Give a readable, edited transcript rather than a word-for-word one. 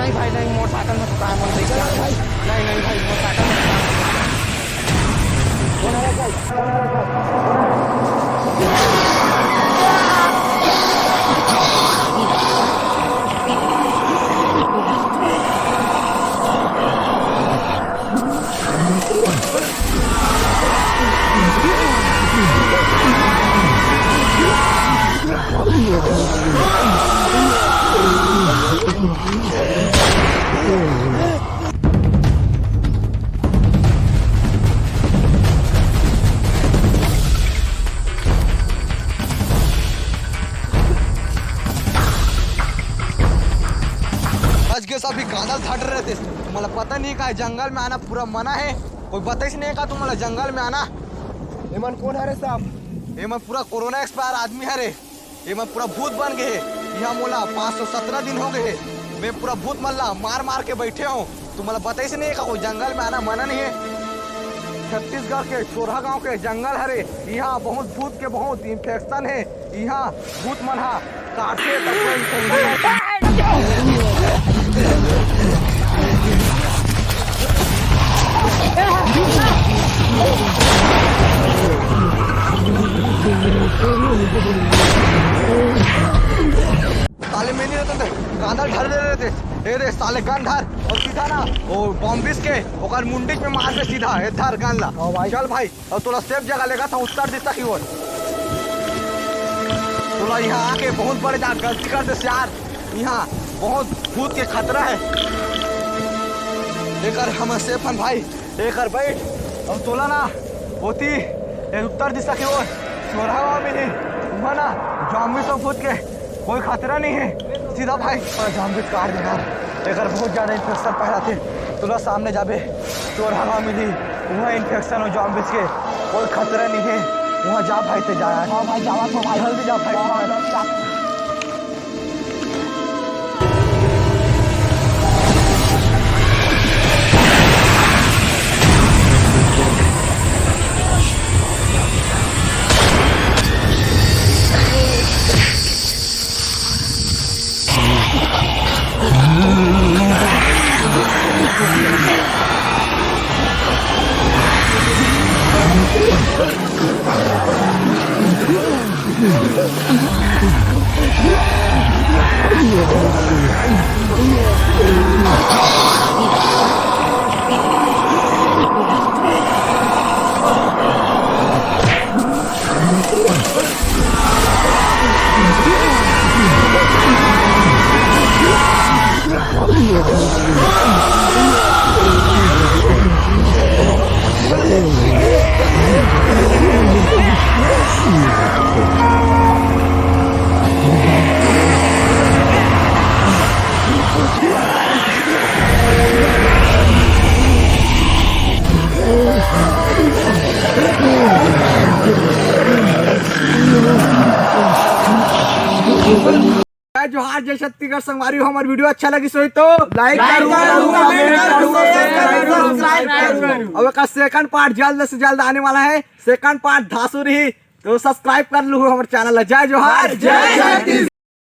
नहीं भाई नहीं, मोटरसाइकिल में तो काम नहीं भाई। नहीं नहीं भाई, मोटरसाइकिल में आज के सभी कांदा झाड़ रहे थे। तुम्हाला पता नहीं का जंगल में आना पूरा मना है। कोई बताइस नहीं का तुम्हाला जंगल में आना। एमन कौन है रे साहब? एमन पूरा कोरोना एक्सपायर आदमी है रे। एमन पूरा भूत बन गए। यहाँ मोला 517 दिन हो गए। मैं पूरा भूत मल्ला मार मार के बैठे हूँ। तुम्हाला बताइस नहीं का कोई जंगल में आना मना नहीं है। छत्तीसगढ़ के चोरहा गांव के जंगल हरे। यहाँ बहुत भूत के बहुत इन्फेक्शन है। यहाँ भूत मनहा काटे साले में नहीं रहते थे, कांदा ढर दे रहे थे। ए रे साले गन धर और सीधा ना वो बॉम्बिस के ओकर मुंडिक में मार दे सीधा। ए धर गन ला चल भाई। और तोला सेफ जगह लेगा था उत्तर दिशा की ओर। तोला यहाँ आके बहुत बड़े जा गलती कर दे यार। यहाँ बहुत भूत के खतरा है। लेकर हम सेफ हन भाई। लेकर बैठ और तोला ना होती उत्तर दिशा की ओर चौराहा मिली। वहाँ ना जॉम्बी सब भूत के कोई खतरा नहीं है। सीधा भाई जॉम्बी काट देना। लेकर बहुत ज़्यादा इन्फेक्शन पहला थे। तोला सामने जाबे चौराहा मिली। वहाँ इन्फेक्शन हो जॉम्बिस के कोई खतरा नहीं है। वहाँ जा भाई ते जाया। हाँ भाई जावा तो भाई जल्दी जा भाई। जोहार जय छत्तीसगढ़ संगवारी हो। हमारी वीडियो अच्छा लगी सो तो लाइक करो। अब का सेकंड पार्ट जल्द से जल्द आने वाला है। सेकंड पार्ट धासुर ही तो सब्सक्राइब कर लो हमारे चैनल। जय जोहार जय छत्तीसगढ़।